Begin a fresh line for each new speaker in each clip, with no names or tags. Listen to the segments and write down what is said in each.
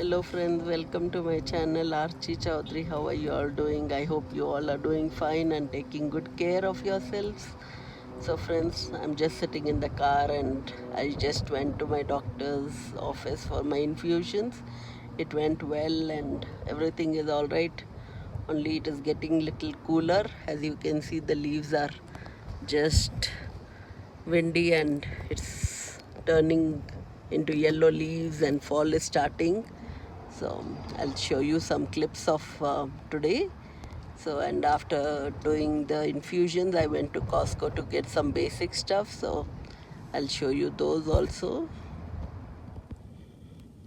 Hello friends, welcome to my channel Archie Chaudhary. How are you all doing? I hope you all are doing fine and taking good care of yourselves. So friends, I'm just sitting in the car and I just went to my doctor's office for my infusions. It went well and everything is all right. Only it is getting little cooler. As you can see, the leaves are just windy and it's turning into yellow leaves and fall is starting. So I'll show you some clips of today. So, and after doing the infusions, I went to Costco to get some basic stuff. So I'll show you those also.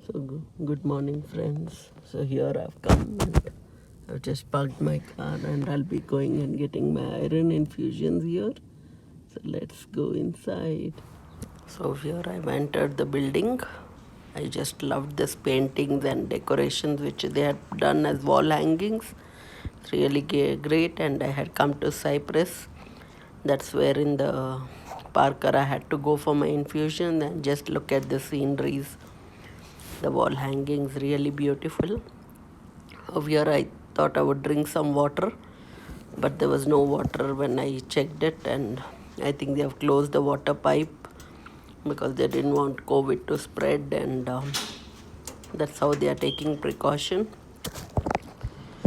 So good morning friends. So here I've come and I've just parked my car and I'll be going and getting my iron infusions here. So let's go inside. So here I've entered the building. I just loved this paintings and decorations which they had done as wall hangings. It's really great, and I had come to Cyprus. That's where in the Parker I had to go for my infusion and just look at the sceneries. The wall hangings really beautiful. Over here I thought I would drink some water, but there was no water when I checked it, and I think they have closed the water pipe because they didn't want COVID to spread, and that's how they are taking precaution.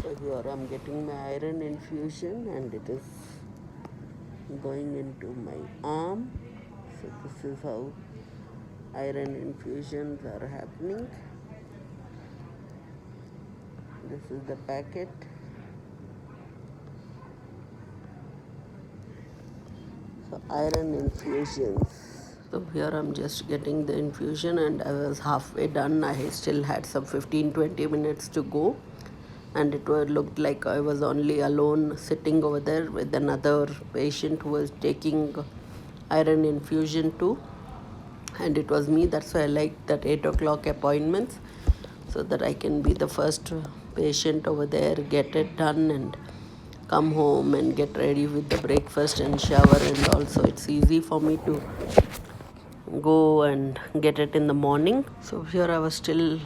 So here I'm getting my iron infusion and it is going into my arm. So this is how iron infusions are happening. This is the packet. So iron infusions. So here I'm just getting the infusion and I was halfway done. I still had some 15-20 minutes to go, and it looked like I was only alone sitting over there with another patient who was taking iron infusion too, and it was me. That's why I like that 8 o'clock appointments, so that I can be the first patient over there, get it done and come home and get ready with the breakfast and shower, and also it's easy for me to go and get it in the morning. So here I was still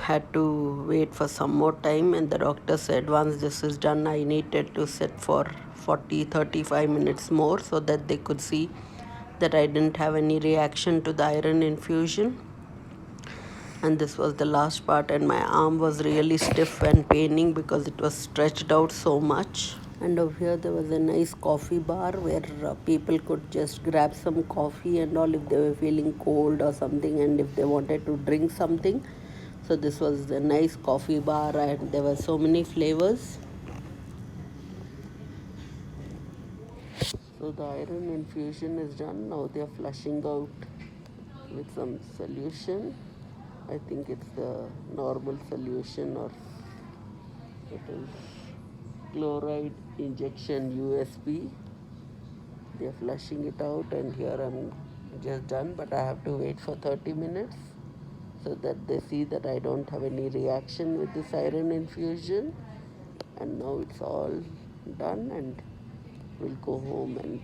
had to wait for some more time, and the doctor said once this is done I needed to sit for 40-35 minutes more so that they could see that I didn't have any reaction to the iron infusion. And this was the last part, and my arm was really stiff and paining because it was stretched out so much. And over here there was a nice coffee bar where people could just grab some coffee and all if they were feeling cold or something, and if they wanted to drink something. So this was a nice coffee bar and there were so many flavors. So the iron infusion is done. Now they are flushing out with some solution. I think it's the normal solution, or it is chloride injection USP. They are flushing it out, and here I'm just done, but I have to wait for 30 minutes so that they see that I don't have any reaction with this iron infusion. And now it's all done, and we'll go home, and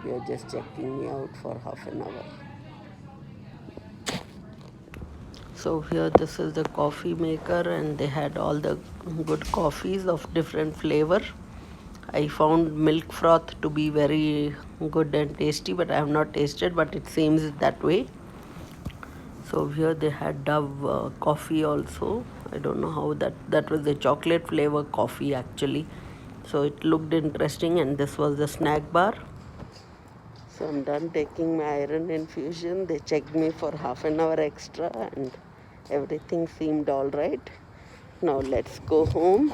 they are just checking me out for half an hour. So here this is the coffee maker, and they had all the good coffees of different flavor. I found milk froth to be very good and tasty, but I have not tasted, but it seems that way. So here they had Dove coffee also. I don't know how that was the chocolate flavor coffee actually. So it looked interesting, and this was the snack bar. So I'm done taking my iron infusion. They checked me for half an hour extra and everything seemed all right. Now let's go home,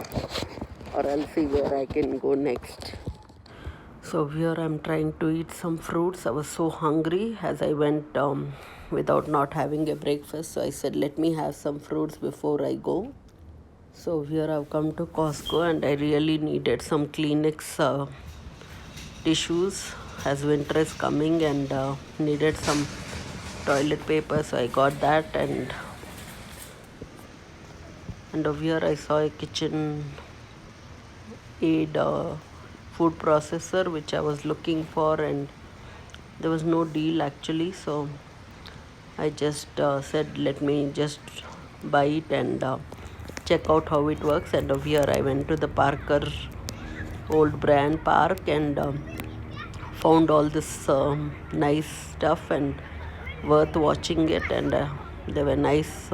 or I'll see where I can go next. So here I'm trying to eat some fruits. I was so hungry as I went without not having a breakfast. So I said, let me have some fruits before I go. So here I've come to Costco and I really needed some Kleenex tissues as winter is coming, and needed some toilet paper. So I got that, and over here I saw a Kitchen Aid food processor which I was looking for, and there was no deal actually. So I just said let me just buy it and check out how it works. And over here I went to the Parker old brand park and found all this nice stuff and worth watching it. And there were nice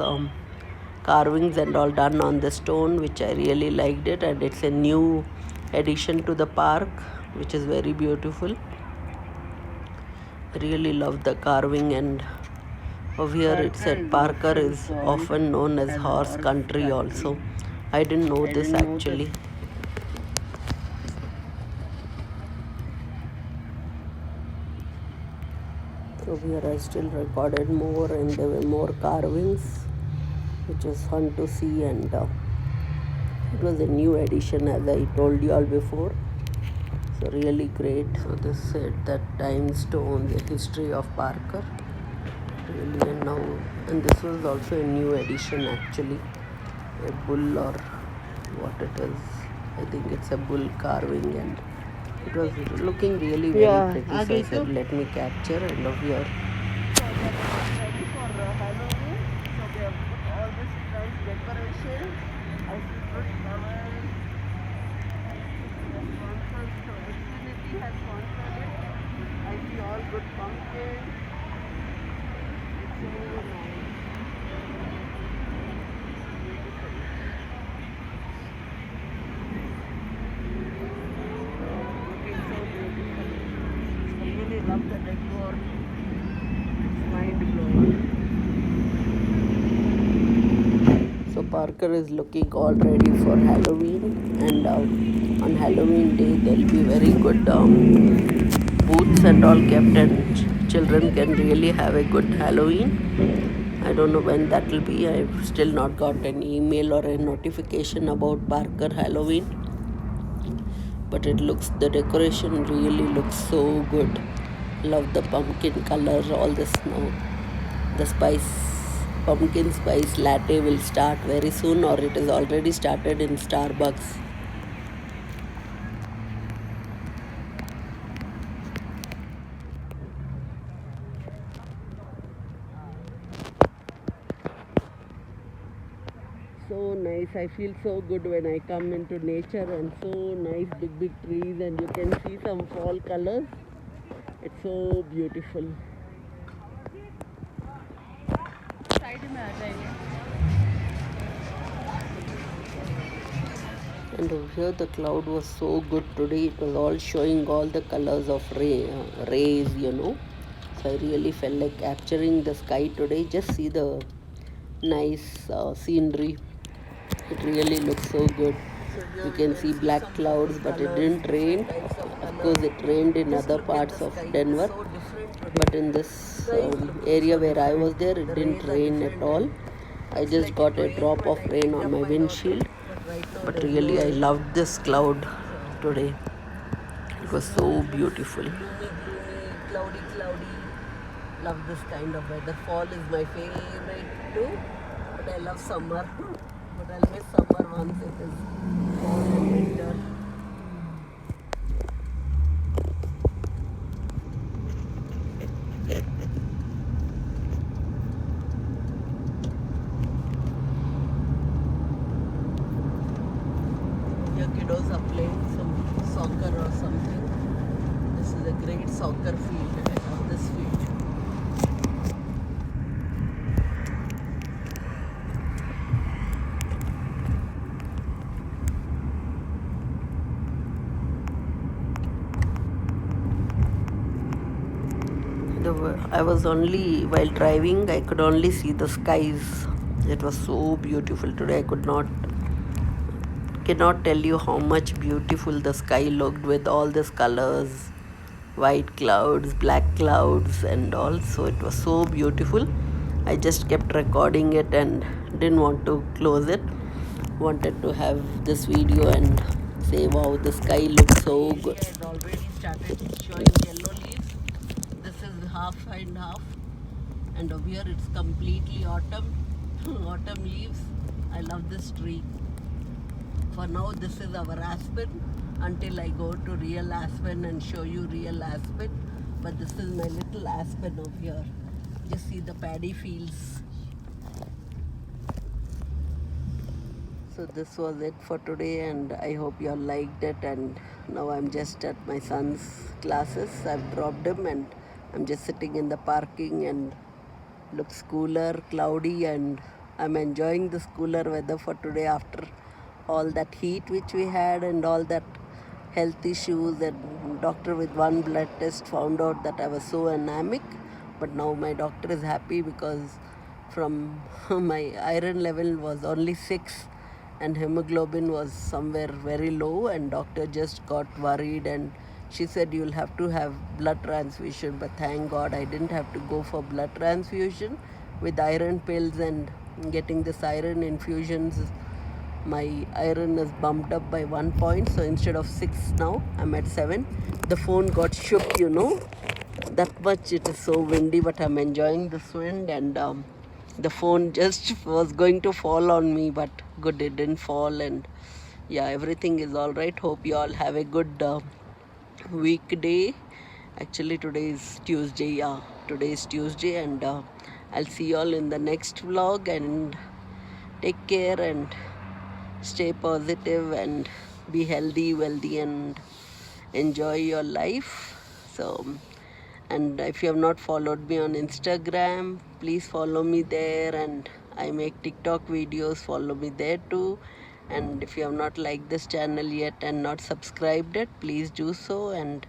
carvings and all done on the stone, which I really liked it. And it's a new addition to the park, which is very beautiful. I really love the carving. And over here it said Parker is often known as horse country also. I didn't know this actually. So here I still recorded more, and there were more carvings, which was fun to see. And it was a new addition, as I told you all before. So really great. So this said that time stone, the history of Parker. Really, and this was also a new addition actually, a bull or what it is. I think it's a bull carving, and it was looking really very pretty. So I said, let me capture. And over here, ready for Halloween. So they have put all this nice decoration. I see good flowers. So Xfinity has sponsored it. I see all good pumpkins. It's so nice. Love the decor. It's mind blowing. So Parker is looking all ready for Halloween, and on Halloween day there'll be very good booths and all kept, and children can really have a good Halloween. I don't know when that will be. I've still not got an email or a notification about Parker Halloween, but the decoration really looks so good. Love the pumpkin color, all the snow. The pumpkin spice latte will start very soon, or it is already started in Starbucks. So nice. I feel so good when I come into nature, and so nice big trees, and you can see some fall colors. It's so beautiful. And over here the cloud was so good today. It was all showing all the colors of rays, So I really felt like capturing the sky today. Just see the nice scenery. It really looks so good. You can see black clouds, but it didn't rain. Of course, it rained in other parts of Denver, but in this area where I was there, it didn't rain at all. I just got a drop of rain on my windshield, but really I loved this cloud today. It was so beautiful. Gloomy, cloudy. Love this kind of weather. Fall is my favorite too, but I love summer. But I'll miss summer once it is fall and winter. Your kiddos are playing some soccer or something. This is a great soccer field. I love this field. I was only, while driving, I could only see the skies. It was so beautiful today. Cannot tell you how much beautiful the sky looked with all these colors, white clouds, black clouds and all. So it was so beautiful. I just kept recording it and didn't want to close it. Wanted to have this video and say, wow, the sky looks so good. It already started showing yellow leaves. This is half and half, and over here it's completely autumn. Autumn leaves. I love this tree. For now, this is our aspen until I go to real aspen and show you real aspen. But this is my little aspen over here. Just see the paddy fields. So this was it for today, and I hope you all liked it. And now I'm just at my son's classes. I've dropped him and I'm just sitting in the parking, and looks cooler, cloudy, and I'm enjoying this cooler weather for today after all that heat which we had and all that health issues. And doctor with one blood test found out that I was so anemic, but now my doctor is happy because from my iron level was only 6 and hemoglobin was somewhere very low, and doctor just got worried and she said you'll have to have blood transfusion. But thank God I didn't have to go for blood transfusion. With iron pills and getting this iron infusions, my iron is bumped up by 1 point, so instead of 6 now I'm at 7. The phone got shook, that much. It is so windy, but I'm enjoying this wind. And the phone just was going to fall on me, but good, it didn't fall. And yeah, everything is all right. Hope you all have a good weekday. Actually today is Tuesday. Yeah, today is Tuesday, and I'll see you all in the next vlog. And take care and stay positive and be healthy, wealthy, and enjoy your life. So, and if you have not followed me on Instagram, please follow me there. And I make TikTok videos, follow me there too. And if you have not liked this channel yet and not subscribed it, please do so. And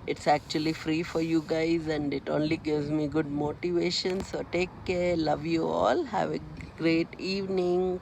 it's actually free for you guys, and it only gives me good motivation. So take care, love you all, have a great evening.